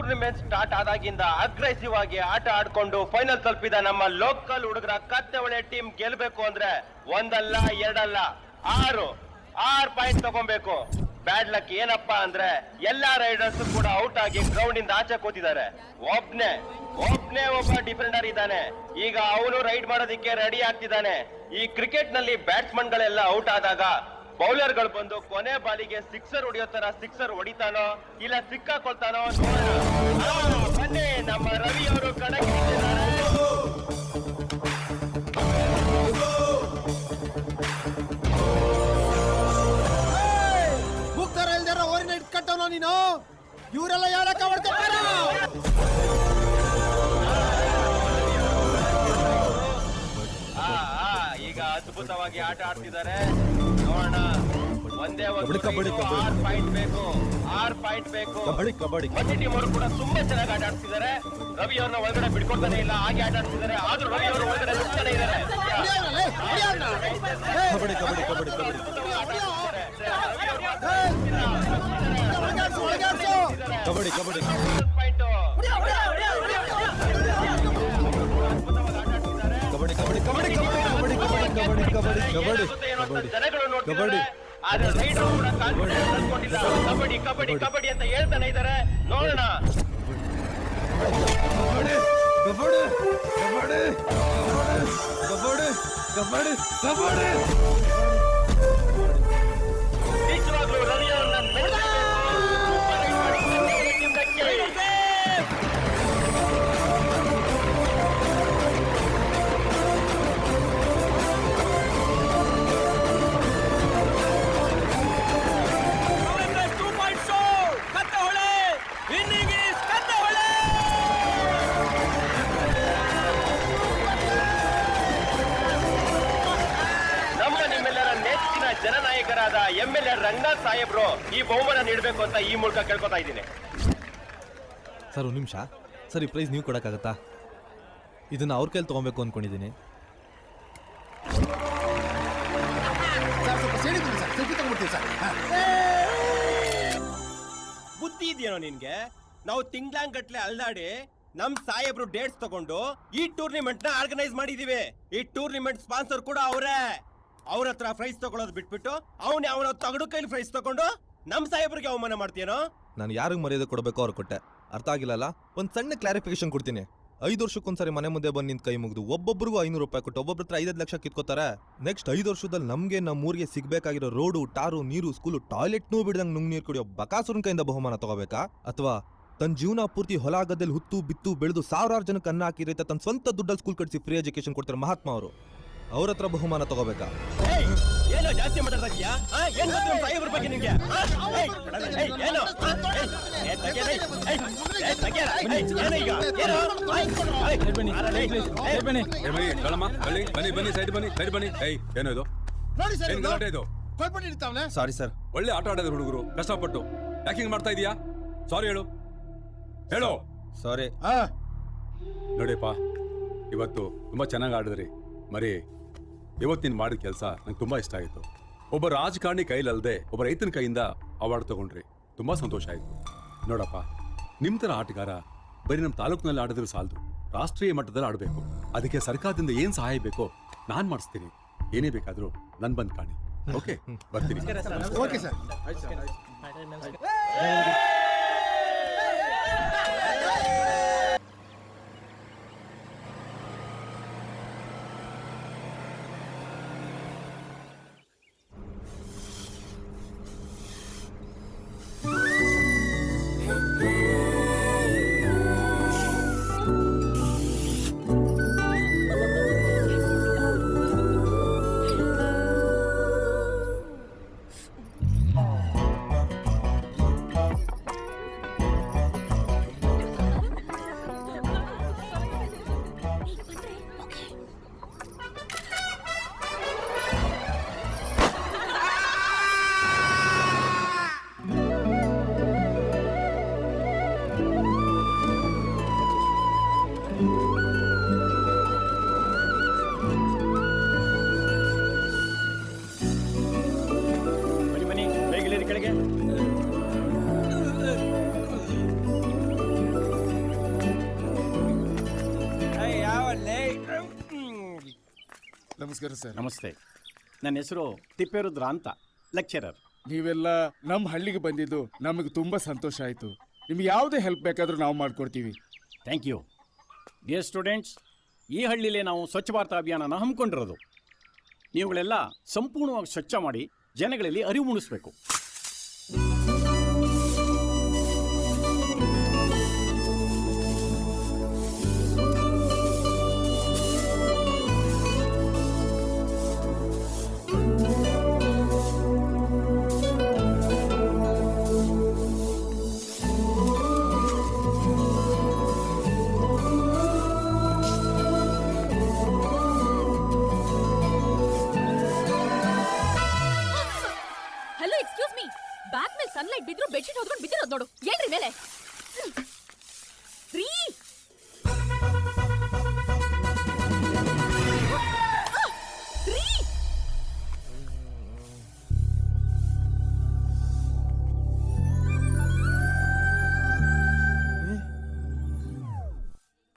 Tournament start ಆದಾಗಿಂದ aggressive ಆಗಿ ಆಟ ಆಡ್ಕೊಂಡು ಫೈನಲ್ ತಲುಪಿದ ನಮ್ಮ ಲೋಕಲ್ ಹುಡುಗರ ಕತ್ತೆ ಒಳ್ಳೆ ಟೀಮ್ ಗೆಲ್ಬೇಕು ಅಂದ್ರೆ ಒಂದಲ್ಲ ಎರಡಲ್ಲ 6 ಪಾಯಿಂಟ್ ತಗೊಬೇಕು. ಬ್ಯಾಡ್ ಲಕ್ ಏನಪ್ಪಾ ಅಂದ್ರೆ ಎಲ್ಲಾ ರೈಡರ್ಸ್ ಕೂಡ ಔಟ್ ಆಗಿ ಗ್ರೌಂಡ್ ಇಂದ ಆಚೆ ಕೂತಿದ್ದಾರೆ. ಒಬ್ನೇ ಒಬ್ಬ ಡಿಫೆಂಡರ್ ಇದ್ದಾನೆ. ಈಗ ಅವನು ರೈಡ್ ಮಾಡೋದಿಕ್ಕೆ ರೆಡಿ ಆಗ್ತಿದ್ದಾನೆ. ಈ ಕ್ರಿಕೆಟ್ ನಲ್ಲಿ ಬ್ಯಾಟ್ಸ್ಮನ್ ಗಳೆಲ್ಲ ಔಟ್ ಆದಾಗ ಬೌಲರ್ ಗಳು ಬಂದು ಕೊನೆ ಬಾಲಿಗೆ ಸಿಕ್ಸರ್ ಹೊಡಿಯೋ ತರ ಸಿಕ್ಸರ್ ಹೊಡಿತಾನೋ ಇಲ್ಲ ಸಿಕ್ಕಾಕೊಳ್ತಾನೋ ಬನ್ನಿ, ನಮ್ಮ ರವಿ ಅವರು ಕಣಕ್ಕಿಳಿದಿದ್ದಾರೆ. ಮುಕ್ತಾರ ಇಲ್ದಾರ ಓರಿನ ಇಟ್ಕಟ್ಟವನ ನೀನು. ಇವರೆಲ್ಲ ಯಾರಕ್ಕ ಹೊಡ್ಕೊತಾರ? ಈಗ ಅದ್ಭುತವಾಗಿ ಆಟ ಆಡ್ತಿದ್ದಾರೆ. ನೋಡೋಣ, ಒಂದೇ ಒಂದು 6 ಪಾಯಿಂಟ್ ಬೇಕು. ಒಂದೇ ಟೀಮ್ ಅವರು ಕೂಡ ತುಂಬಾ ಚೆನ್ನಾಗಿ ಆಟ ಆಡ್ತಿದ್ದಾರೆ. ರವಿ ಅವ್ರನ್ನ ಒಳಗಡೆ ಬಿಡ್ಕೊಳ್ತಾನೆ ಇಲ್ಲ, ಹಾಗೆ ಆಟ ಆಡ್ತಿದ್ದಾರೆ. ಆದ್ರೂ ರವಿ ಅವರು ಒಳಗಡೆ ಬಿಡ್ತಾನೆ ಇದ್ದಾರೆ. ಜನಗಳು ನೋಡ್ತಿದ್ದಾರೆ, ಆದ್ರೆ ರೈಡರ್ ಕೂಡ ಕಾನ್ಫಿಡೆನ್ಸ್ ತಂದ್ಕೊಂಡಿಲ್ಲ. ಕಬಡ್ಡಿ ಅಂತ ಹೇಳ್ತಾನೆ ಇದ್ದಾರೆ. ನೋಡೋಣ. ನಿಜವಾಗ್ಲೂ ರವಿ ಅವ್ರನ್ನ ಜನನಾಯಕರಾದ MLA ರಂಗನಾಥ್ ಸಾಹೇಬ್ರು ಈ ಬಹುಮಾನ ನೀಡಬೇಕು ಅಂತ ಈ ಮೂಲಕ ಕೇಳ್ಕೊತಾ ಇದ್ದೀನಿ. ಸರ್ ಒಂದು ನಿಮಿಷ ಸರ್, ಈ ಪ್ರೈಸ್ ನೀವು ಕೊಡಕ್ಕಾಗತ್ತಾ? ಇದನ್ನ ಅವ್ರ ಕೈಲಿ ತಗೊಬೇಕು ಅನ್ಕೊಂಡಿದ್ದೀನಿ. ಬುದ್ಧಿ ಇದೆಯೇನೋ ನಿನ್ಗೆ? ನಾವು ತಿಂಗ್ಳಾಂಗಟ್ಲೆ ಅಲ್ದಾಡಿ ನಮ್ ಸಾಹೇಬ್ರು ಡೇಟ್ಸ್ ತಗೊಂಡು ಈ ಟೂರ್ನಿಮೆಂಟ್ ನ ಆರ್ಗನೈಸ್ ಮಾಡಿದೀವಿ. ಈ ಟೂರ್ನಿಮೆಂಟ್ ಸ್ಪಾನ್ಸರ್ ಕೂಡ ಅವರೇ. ಅವ್ರ ಹತ್ರ ಪ್ರೈಸ್ ತಗೊಳ್ಳೋದು ಬಿಟ್ಬಿಟ್ಟು ಅವನ ತಗಡು ಕೈಲಿ ಪ್ರೈಸ್ ತಗೊಂಡು ನಮ್ ಸಾಹೇಬ್ರಿಗೆ ಅವಮಾನ ಮಾಡ್ತೀಯನೋ? ನಾನು ಯಾರಿಗೆ ಮರ್ಯಾದೆ ಕೊಡಬೇಕೋ ಅವ್ರು ಕೊಟ್ಟೆ. ಅರ್ಥ ಆಗಿಲ್ಲಲ್ಲ? ಒಂದು ಸಣ್ಣ ಕ್ಲಾರಿಫಿಕೇಶನ್ ಕೊಡ್ತೀನಿ. 5 ವರ್ಷಕ್ಕೊಂದ್ಸರಿ ಮನೆ ಮುಂದೆ ಬಂದು ನಿಂತ ಕೈ ಮುಗಿದು ಒಬ್ಬೊಬ್ರಿಗೂ 500 ರೂಪಾಯಿ ಕೊಟ್ಟು ಒಬ್ಬೊಬ್ರ ಹತ್ರ 5 ಲಕ್ಷ ಕಿತ್ಕೋತಾರೆ. ನೆಕ್ಸ್ಟ್ 5 ವರ್ಷದಲ್ಲಿ ನಮ್ಗೆ ನಮ್ಮ ಊರಿಗೆ ಸಿಗ್ಬೇಕಾಗಿರೋ ರೋಡು, ಟಾರು, ನೀರು, ಸ್ಕೂಲು, ಟಾಯ್ಲೆಟ್ನೂ ಬಿಡ್ದಂಗೆ ನುಂಗ್ ನೀರು ಕುಡಿಯೋ ಬಕಾಸುರನ್ ಕೈಯಿಂದ ಬಹುಮಾನ ತಗೋಬೇಕಾ? ಅಥವಾ ತನ್ನ ಜೀವನ ಪೂರ್ತಿ ಹೊಲ ಗದ್ದೆಯಲ್ಲಿ ಹುತ್ತು ಬಿತ್ತು ಬೆಳೆದು ಸಾವಿರಾರು ಜನಕ್ಕೆ ಅನ್ನ ಹಾಕಿ ರೈತ ತನ್ನ ಸ್ವಂತ ದುಡ್ಡಲ್ಲಿ ಸ್ಕೂಲ್ ಕಟ್ಟಿಸಿ ಫ್ರೀ ಎಜುಕೇಶನ್ ಕೊಡ್ತಾರೆ ಮಹಾತ್ಮ ಅವರು, ಅವ್ರ ಹತ್ರ ಬಹುಮಾನ ತಗೋಬೇಕಾ? ಏನೋ ಜಾಸ್ತಿ ಮಾತಾಡ್ತೀಯಾ? ಏನ್ ಗೊತ್ತು ನಮ್ಮ ಸಾಹೇಬ್ರ ಬಗ್ಗೆ ನಿಂಗೆ? ಏನೋ ಬನ್ನಿ ಸೈಡ್ ಬನ್ನಿ. ಏನೋ ಇದು? Sorry sir. ಒಳ್ಳೆ ಆಟ ಆಡೋದು ಹುಡುಗರು ಕಷ್ಟಪಟ್ಟು. ಯಾಕಿಂಗ್ ಮಾಡ್ತಾ ಇದೀಯಾ? ಸಾರಿ ಹೇಳು. ಸಾರಿ. ನೋಡಿಯಪ್ಪ, ಇವತ್ತು ತುಂಬಾ ಚೆನ್ನಾಗಿ ಆಡಿದ್ರಿ ಮರಿ. ಇವತ್ತಿನ ಮಾಡಿದ ಕೆಲಸ ನಂಗೆ ತುಂಬಾ ಇಷ್ಟ ಆಯಿತು. ಒಬ್ಬ ರಾಜಕಾರಣಿ ಕೈಲಲ್ಲದೆ ಒಬ್ಬ ರೈತನ ಕೈಯಿಂದ ಅವಾರ್ಡ್ ತಗೊಂಡ್ರಿ. ತುಂಬಾ ಸಂತೋಷ ಆಯಿತು. ನೋಡಪ್ಪ, ನಿಮ್ಮ ಥರ ಆಟಗಾರ ಬರೀ ನಮ್ಮ ತಾಲೂಕಿನಲ್ಲಿ ಆಡಿದ್ರೆ ಸಾಲದು, ರಾಷ್ಟ್ರೀಯ ಮಟ್ಟದಲ್ಲಿ ಆಡಬೇಕು. ಅದಕ್ಕೆ ಸರ್ಕಾರದಿಂದ ಏನು ಸಹಾಯ ಬೇಕೋ ನಾನು ಮಾಡಿಸ್ತೀನಿ. ಏನೇ ಬೇಕಾದರೂ ನನ್ ಬಂದು ಕಾಣಿ. ಓಕೆ, ಬರ್ತೀನಿ. Okay sir. ನಮಸ್ಕಾರ ಸರ್. ನಮಸ್ತೆ. ನನ್ನ ಹೆಸರು ತಿಪ್ಪೇರುದ್ರ ಅಂತ, ಲೆಕ್ಚರರ್. ನೀವೆಲ್ಲ ನಮ್ಮ ಹಳ್ಳಿಗೆ ಬಂದಿದ್ದು ನಮಗೆ ತುಂಬ ಸಂತೋಷ ಆಯಿತು. ನಿಮ್ಗೆ ಯಾವುದೇ ಹೆಲ್ಪ್ ಬೇಕಾದರೂ ನಾವು ಮಾಡಿಕೊಡ್ತೀವಿ. Thank you. ಡಿಯರ್ ಸ್ಟೂಡೆಂಟ್ಸ್, ಈ ಹಳ್ಳಿಲೇ ನಾವು ಸ್ವಚ್ಛ ಭಾರತ ಅಭಿಯಾನನ ಹಮ್ಮಿಕೊಂಡಿರೋದು. ನೀವುಗಳೆಲ್ಲ ಸಂಪೂರ್ಣವಾಗಿ ಸ್ವಚ್ಛ ಮಾಡಿ ಜನಗಳಲ್ಲಿ ಅರಿವು ಮೂಡಿಸಬೇಕು. ಸನ್ಲೈಟ್ ಬಿದ್ರು ಬೆಡ್ಶೀಟ್ ಹೊದ್ಕೊಂಡು ಬಿದ್ದಿರೋದು ನೋಡು. ಏನ್ರಿ ಮೇಲೆ ರೀ?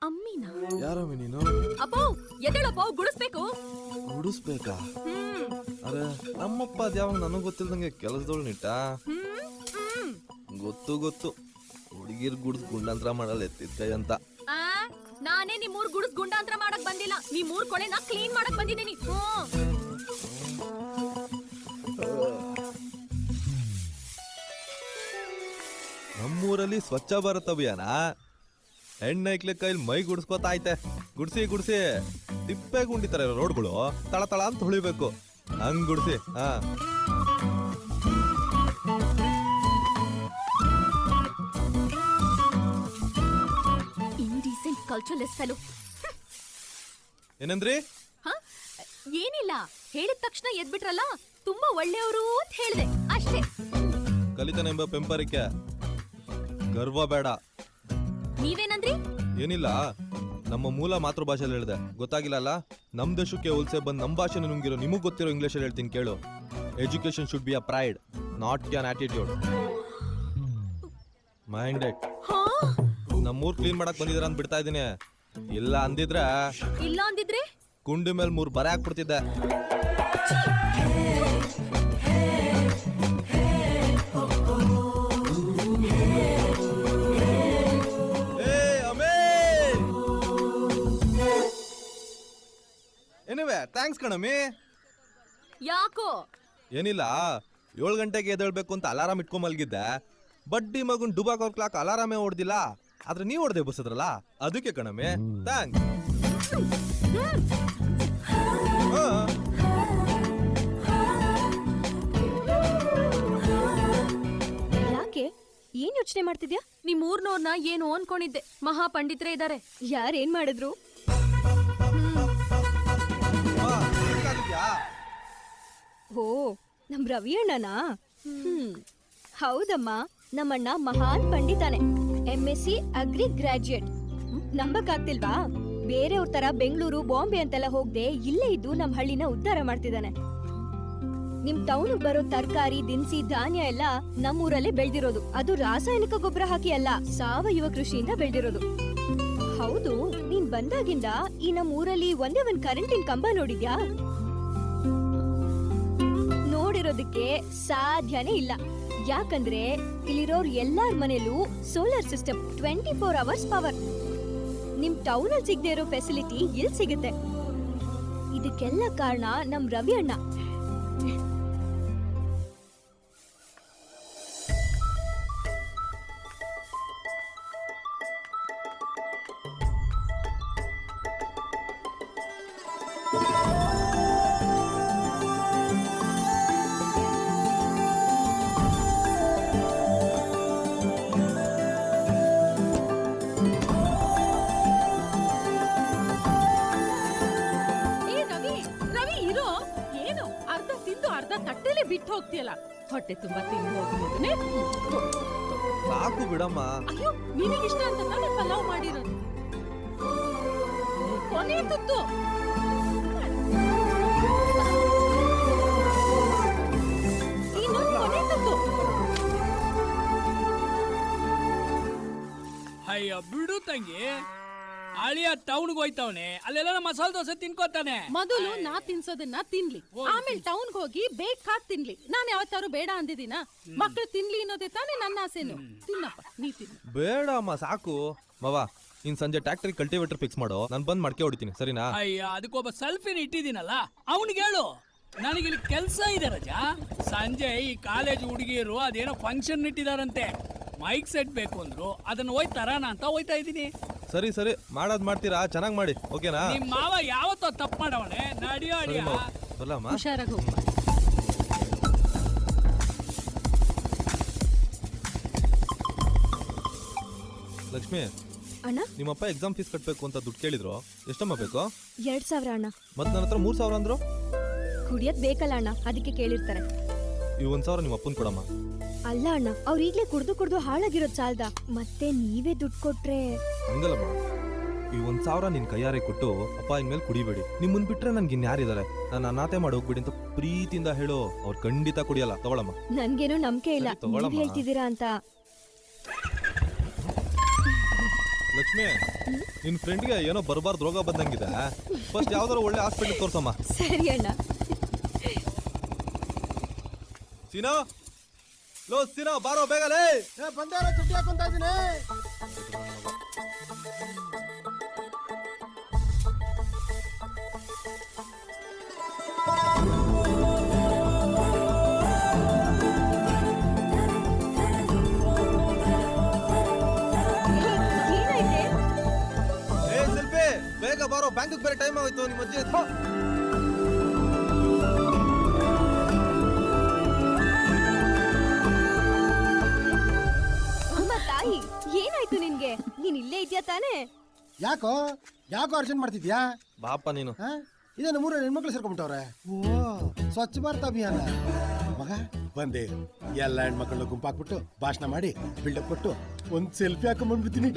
ಅಮ್ಮಿನ ಯಾರಮ್ಮಿ ನೀನು? ಅಪ್ಪೋ ಎದ್ದೇಳಪ್ಪ, ಗುಡಿಸ್ಬೇಕು. ಗುಡಿಸ್ಬೇಕಾ? ಅರೆ ನಮ್ಮಪ್ಪ ಅದ್ಯಾವಾಗ ನನಗೆ ಗೊತ್ತಿಲ್ದಂಗೆ ಕೆಲಸದವಳು ನಿಟ್ಟ. ಗೊತ್ತು ಹುಡುಗಿರ್ ಗುಡ್ಸ್ ಗುಂಡಾಂತರ ಮಾಡಲ್ಲ ಎತ್ತಿದ ಕೈ ಅಂತ. ನಾನೇ ನಿಮ್ಮೂರ್ ಗುಡ್ಸ್ ಗುಂಡಾಂತರ ಮಾಡಕ್ ಬಂದಿಲ್ಲ, ನಿಮ್ಮೂರ್ ಕೊಳೆನ ಕ್ಲೀನ್ ಮಾಡಕ್ ಬಂದಿದ್ದೀನಿ. ನಮ್ಮೂರಲ್ಲಿ ಸ್ವಚ್ಛ ಭಾರತ್ ಅಭಿಯಾನ ಹೆಣ್ಣೈಕ್ಲೆ ಕೈಲಿ ಮೈ ಗುಡಿಸ್ಕೋತಾ ಐತೆ. ಗುಡ್ಸಿ ತಿಪ್ಪೆ ಗುಂಡಿತಾರೆ ರೋಡ್ಗಳು, ತಳ ತಳ ಅಂತ ಹೊಳಿಬೇಕು. ಹಂಗ್ ಗುಡ್ಸಿ. Indecent ಕಲ್ಚರ್ಲೆಸ್ fellow. ಏನಂದ್ರಿ? ಏನಿಲ್ಲ, ಹೇಳಿದ ತಕ್ಷಣ ಎದ್ಬಿಟ್ರಲ್ಲ, ತುಂಬಾ ಒಳ್ಳೆಯವರು ಅಂತ ಹೇಳಿದೆ ಅಷ್ಟೇ. ಕಲಿತಾನೆಂಬ ಪೆಂಪರಿಕೆ ಗರ್ವ ಬೇಡ. ನೀವೇನಂದ್ರಿ? ಏನಿಲ್ಲ, ನಮ್ಮ ಮೂಲ ಮಾತೃಭಾಷೆಯಲ್ಲಿ ಹೇಳಿದೆ. ಗೊತ್ತಾಗಿಲ್ಲ? ನಮ್ ದೇಶಕ್ಕೆ ಹೋಲ್ಸೆ ಬಂದ್ ನಮ್ ಭಾಷೆ ನುಂಗಿರೋ ನಿಮಗ್ ಗೊತ್ತಿರೋ ಇಂಗ್ಲಿಷಲ್ಲಿ ಹೇಳ್ತೀನಿ ಕೇಳು. Education should be a pride, not can attitude. Mind it. ನಮ್ಮೂರ್ ಕ್ಲೀನ್ ಮಾಡಕ್ ಬಂದಿದ್ರ ಅಂತ ಬಿಡ್ತಾ ಇದೀನಿ. ಇಲ್ಲ ಅಂದಿದ್ರೆ ಕುಂಡಿ ಮೇಲೆ 3 ಬರೆ ಹಾಕ್ಬಿಡ್ತಿದ್ದೆ. Anyway thanks ಕಣಮ್ಮಿ. ಯಾಕೋ? ಏನಿಲ್ಲ, 7 ಗಂಟೆಗೆ ಎದ್ದೇಳ್ಬೇಕು ಅಂತ ಅಲಾರಾಮ್ ಇಟ್ಕೊಂಡ್ ಮಲ್ಗಿದ್ದೆ. ಬಡ್ಡಿ ಮಗುನ್ ಡುಬಾಕ್ ಅವ್ರ ಕ್ಲಾಕ್ ಅಲಾರಾಮೇ ಹೊಡ್ದಿಲ್ಲ, ಆದ್ರೆ ನೀವ್ ಹೊಡೆದೇ ಬಸದ್ರಲ್ಲ, ಅದಕ್ಕೆ ಕಣಮ್ಮಿ ಥ್ಯಾಂಕ್ಸ್. ಯಾಕೆ? ಏನ್ ಯೋಚನೆ ಮಾಡ್ತಿದ್ಯಾ? ನಿಮ್ ಊರ್ನವ್ರನ್ನ ಏನು ಅನ್ಕೊಂಡಿದ್ದೆ. ಮಹಾ ಪಂಡಿತರೇ ಇದಾರೆ. ಯಾರೇನ್ ಮಾಡಿದ್ರು? ಓ, ನಮ್ ರವಿ ಅಣ್ಣನಾ? ಹೌದಮ್ಮ, ನಮ್ಮಣ್ಣ ಮಹಾನ್ ಪಂಡಿತಾನೆ. MSc agri graduate. ನಂಬಕ್ಕಾಗ್ತಿಲ್ವಾ? ಬೇರೆಯವ್ರ ತರ ಬೆಂಗಳೂರು ಬಾಂಬೆ ಅಂತೆಲ್ಲ ಹೋಗ್ದೆ ಇಲ್ಲೇ ಇದ್ದು ನಮ್ ಹಳ್ಳಿನ ಉದ್ಧಾರ ಮಾಡ್ತಿದ್ದಾನೆ. ನಿಮ್ ಟೌನ್ ಬರೋ ತರಕಾರಿ ದಿನಸಿ ಧಾನ್ಯ ಎಲ್ಲ ನಮ್ಮೂರಲ್ಲೇ ಬೆಳ್ದಿರೋದು. ಅದು ರಾಸಾಯನಿಕ ಗೊಬ್ಬರ ಹಾಕಿ ಅಲ್ಲ, ಸಾವಯವ ಕೃಷಿಯಿಂದ ಬೆಳ್ದಿರೋದು. ಹೌದು, ನೀನ್ ಬಂದಾಗಿಂದ ಈ ನಮ್ ಊರಲ್ಲಿ ಒಂದೇ ಒಂದ್ ಕರೆಂಟಿನ ಕಂಬ ನೋಡಿದ್ಯಾ? ನೋಡಿರೋದಕ್ಕೆ ಸಾಧ್ಯನೇ ಇಲ್ಲ. ಯಾಕಂದ್ರೆ ಇಲ್ಲಿರೋರ್ ಎಲ್ಲಾರ್ ಮನೇಲೂ ಸೋಲಾರ್ ಸಿಸ್ಟಮ್, 24 ಅವರ್ಸ್ ಪವರ್. ನಿಮ್ ಟೌನ್ ಅಲ್ಲಿ ಸಿಗದೆ ಇರೋ ಫೆಸಿಲಿಟಿ ಇಲ್ಲಿ ಸಿಗುತ್ತೆ. ಇದಕ್ಕೆಲ್ಲ ಕಾರಣ ನಮ್ ರವಿ ಅಣ್ಣ. ಬಿಟ್ಟು ಹೋಗ್ತೀಯಲ್ಲ, ಹೊಟ್ಟೆ ತುಂಬಾ ತಿಂದು ಹೋಗ್ಬೋದನೆ. ಸಾಕು ಬಿಡಮ್ಮ. ಅಯ್ಯೋ, ನಿನಗಿಷ್ಟ ಅಂತ ತಾನೇ ಪಲಾವ್ ಮಾಡಿರೋದು. ಕೊನೆ ತುತ್ತು. ಕೊನೆ ತುತ್ತು. ಅಯ್ಯ ಬಿಡು ತಂಗಿ, ಅಳಿಯ ಟೌನ್ಗೆ ಹೋಯ್ತವನೆ, ಅಲ್ಲೆಲ್ಲ ಮಸಾಲೆ ದೋಸೆ ತಿನ್ಕೋತಾನೆ. ಮೊದಲು ನಾ ತಿನ್ಸೋದನ್ನ ತಿನ್ಲಿ, ಆಮೇಲೆ ಟೌನ್ಗೆ ಹೋಗಿ ಬೇಕಾದ್ ತಿನ್ಲಿ. ನಾನು ಯಾವತ್ತಾರು ಬೇಡ ಅಂದಿದ್ದೀನ? ಮಕ್ಳು ತಿನ್ಲಿ ಅನ್ನೋದೇ ತಾನೇ ನನ್ನ ಆಸೆನು. ತಿನ್ನಪ್ಪ, ನೀ ತಿನ್ನು. ಬೇಡ ಅಮ್ಮ ಸಾಕು. ಮಾವ ಇನ್ ಸಂಜೆ ಟ್ಯಾಕ್ಟರಿ ಕಲ್ಟಿವೇಟರ್ ಫಿಕ್ಸ್ ಮಾಡೋ, ನಾನು ಬಂದ್ ಮಾಡ್ಕೆ ಹೊಡಿತೀನಿ, ಸರಿನಾ? ಅಯ್ಯ, ಅದಕ್ಕೊಬ್ಬ ಸೆಲ್ಫಿನ ಇಟ್ಟಿದ್ದೀನಲ್ಲ, ಅವನಿಗೆ ಹೇಳು ನನಗಿಲ್ಲಿ ಕೆಲಸ ಇದೆ ರಜಾ. ಸಂಜೆ ಈ ಕಾಲೇಜ್ ಹುಡುಗಿಯರು ಅದೇನೋ ಫಂಕ್ಷನ್ ಇಟ್ಟಿದಾರಂತೆ, ಮೈಕ್ ಸೆಟ್ ಬೇಕು ಅಂದ್ರು, ಅದನ್ನ ಹೋಯ್ ತರಾನ ಅಂತ ಹೋಯ್ತಾ ಇದ್ದೀನಿ. ಸರಿ ಸರಿ, ಮಾಡೋದ್ ಮಾಡ್ತೀರಾ, ಚೆನ್ನಾಗಿ ಮಾಡಿ, ಓಕೆನಾ? ನಿಮ್ ಮಾವ ಯಾವತ್ತೋ ತಪ್ಪು ಮಾಡವನೆ. ನಡಿಯೋ ಅಡಿಯ. ಬರಲಮ್ಮ. ಹುಷಾರಾಗಿ ಹೋಗು. ಲಕ್ಷ್ಮಿ, ಅಣ್ಣ, ನಿಮ್ಮಪ್ಪ ಎಕ್ಸಾಮ್ ಫೀಸ್ ಕಟ್ಬೇಕು ಅಂತ ದುಡ್ಡು ಕೇಳಿದ್ರು, ಎಷ್ಟಮ್ಮ ಬೇಕು? 2000 ಅಣ್ಣ. ಮತ್ ನನ್ನ ಹತ್ರ 3000 ಅಂದ್ರು. ಕುಡಿಯಕ್ ಬೇಕಲ್ಲ ಅಣ್ಣ, ಅದಕ್ಕೆ ಕೇಳಿರ್ತಾರೆ. ಈ 1000 ನಿಮ್ಮ ಅಪ್ಪನ್ ಕೊಡಮ್ಮ. ಅಲ್ಲ ಅಣ್ಣ, ಅವ್ರು ಈಗ್ಲೇ ಕುಡ್ದು ಹಾಳಾಗಿರೋದ್ ಸಾಲ್ದ, ಮತ್ತೆ ನೀವೇ ದುಡ್ಡು ಕೊಟ್ರೆ. ಹಂಗಲ್ಲಮ್ಮ, ಈ 1000 ನಿನ್ ಕೈಯಾರೆ ಕೊಟ್ಟು ಅಪ್ಪ ಇನ್ಮೇಲೆ ಕುಡಿಬೇಡಿ, ನಿಮ್ಮನ್ ಬಿಟ್ರೆ ನನ್ಗೆ ಇನ್ಯಾರಿದ್ದಾರೆ, ನಾನು ಅನಾಥೆ ಮಾಡಿ ಹೋಗ್ಬಿಡಿ ಅಂತ ಪ್ರೀತಿಯಿಂದ ಹೇಳು, ಅವ್ರು ಖಂಡಿತ ಕುಡಿಯಲ್ಲ. ತಗೊಳಮ್ಮ. ನನ್ಗೇನೋ ನಂಬಿಕೆ ಇಲ್ಲ ಸರಿ, ತಗೊಳಮ್ಮ. ನೀವ್ ಹೇಳ್ತಿದ್ದೀರಾ ಅಂತ. ಲಕ್ಷ್ಮಿ, ನಿನ್ ಫ್ರೆಂಡ್ಗೆ ಏನೋ ಬರಬಾರ್ದು ರೋಗ ಬಂದಂಗಿದೆ, ಫಸ್ಟ್ ಯಾವ್ದಾರು ಒಳ್ಳೆ ಹಾಸ್ಪಿಟಲ್ ತೋರ್ಸಮ್ಮ. ಸರಿ ಅಣ್ಣ. ಸೀನಾ, ಲೋ ಸೀನಾ, ಬಾರೋ ಬೇಗಲೇ. ಬಂದಾರ ಚುಟ್ಟಿ ಹಾಕೊಂತ ಇದೀನಿ. ಏನಾಯ್ತೆ? ಏ ಸೆಲ್ಫಿ, ಬೇಗ ಬಾರೋ, ಬ್ಯಾಂಕಿಗೆ ಬೇರೆ ಟೈಮ್ ಆಗೋಯ್ತು. ನಿಮ್ಮ ಅಜ್ಜಿ ಎತ್ಕೊ. ಅಮ್ಮ ತಾಯಿ, ಏನಾಯ್ತು ನಿನ್ಗೆ? ನೀನ್ ಇಲ್ಲೇ ಇದ್ಯಾ ತಾನೇ? ಯಾಕೋ ಯಾಕೋ ಅರ್ಜೆಂಟ್ ಮಾಡ್ತಿದ್ಯಾ? ಬಾಪ ನೀನು. ಇದೇನು 3 ಹೆಣ್ಮಕ್ಳು ಸೇರ್ಕೊಂಡ್ಬಿಟ್ಟವ್ರೆ. ಓ, ಸ್ವಚ್ಛ ಭಾರತ ಅಭಿಯಾನ. ಮಗ ಬಂದೆ, ಎಲ್ಲ ಹೆಣ್ಮಕ್ಳನ್ನ ಗುಂಪಾಕ್ಬಿಟ್ಟು ಭಾಷಣ ಮಾಡಿ ಬಿಲ್ಡಪ್ ಕೊಟ್ಟು ಒಂದ್ ಸೆಲ್ಫಿ ಹಾಕೊಂಡ್ಬಂದ್ಬಿಡ್ತೀನಿ.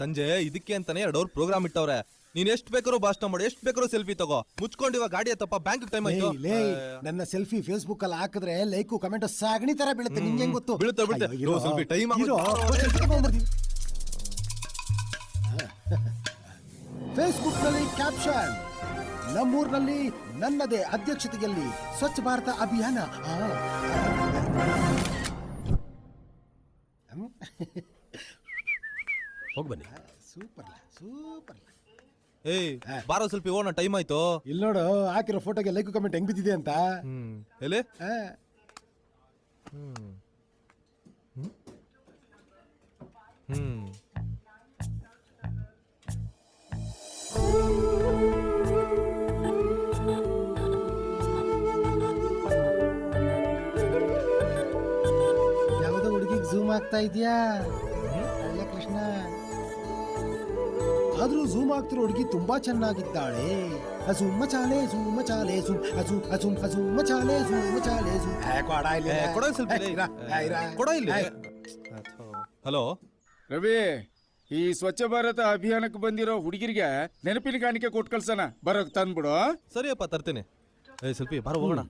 ಸಂಜೆ ಇದಕ್ಕೆ ಅಂತಾನೆ 2 ಅವರ್ ಪ್ರೋಗ್ರಾಮ್ ಇಟ್ಟವ್ರೆ. ನೀನ್ ಎಷ್ಟ್ ಬೇಕಾದ್ರೂ ಭಾಷಣ ಮಾಡಿ, ಎಷ್ಟ್ ಬೇಕಾದ್ರೂ ಸೆಲ್ಫಿ ತಗೋ. ಮುಚ್ಕೊಂಡು ಇವಾಗ ಗಾಡಿ ಹತ್ತಪ್ಪ, ಬ್ಯಾಂಕ್ ಟೈಮ್ ಆಯ್ತು. ನನ್ನ ಸೆಲ್ಫಿ ಫೇಸ್ಬುಕ್ ಅಲ್ಲಿ ಹಾಕಿದ್ರೆ ಲೈಕು ಕಮೆಂಟ್ ಸಾಗಣಿ ತರ ಬೀಳುತ್ತೆ. ನಿಂಗೆ ಹೆಂಗ್ ಗೊತ್ತು? ಬೀಳುತ್ತೆ. ಅಯ್ಯೋ, ಇರೋ, ಸ್ವಲ್ಪ ಟೈಮ್ ಇರೋ, selfie ತಗೊಂಡ್ಬರ್ತೀನಿ. ಫೇಸ್ಬುಕ್ ನಲ್ಲಿ ಕ್ಯಾಪ್ಷನ್: ನಮ್ಮೂರಿನಲ್ಲಿ ನನ್ನದೇ ಅಧ್ಯಕ್ಷತೆಯಲ್ಲಿ ಸ್ವಚ್ಛ ಭಾರತ ಅಭಿಯಾನ. ಹೋಗ್ ಬನ್ನಿ. Super super. ಏಯ್ ಬಾರೋ ಸೆಲ್ಫಿ, ಓಣ ಟೈಮ್ ಆಯ್ತು. ಇಲ್ಲಿ ನೋಡು, ಹಾಕಿರೋ ಫೋಟೋಗೆ ಲೈಕ್ ಕಮೆಂಟ್ ಹೆಂಗ್ ಬಿದ್ದಿದೆ ಅಂತ. ಎಲ್ಲಿ? ಯಾವ್ದೋ ಹುಡುಗಿಗೆ ಝೂಮ್ ಆಗ್ತಾ ಇದೆಯಾ? ಅಯ್ಯ ಕೃಷ್ಣ, ಆದ್ರೂ ಝೂಮ್ ಆಗ್ತಿರೋ ಹುಡುಗಿ ತುಂಬಾ ಚೆನ್ನಾಗಿದ್ದಾಳೆ. ಝೂಮ್ ಚಾಲೆ ಝೂಮ್ ಚಾಲೆ ಝೂಮ್ ಅಝೂಮ್ ಅಝೂಮ್ ಅಝೂಮ್ ಚಾಲೆ ಝೂಮ್ ಚಾಲೆ ಝೂಮ್. ಕೊಡೋ ಸೆಲ್ಫಿ, ಕೊಡೋ ಇಲ್ಲಿ. ಹಲೋ ರವಿ, ಈ ಸ್ವಚ್ಛ ಭಾರತ ಅಭಿಯಾನಕ್ಕೆ ಬಂದಿರೋ ಹುಡುಗಿರಿಗೆ ನೆನಪಿನ ಕಾಣಿಕೆ ಕೊಟ್ಟು ಕಳ್ಸೋಣ. ಬರೋಕ್ ತಂದ್ಬಿಡು. ಸರಿಯಪ್ಪ, ತರ್ತೀನಿ. ಏ ಸೆಲ್ಫಿ ಬಾರೋ, ಹೋಗೋಣ.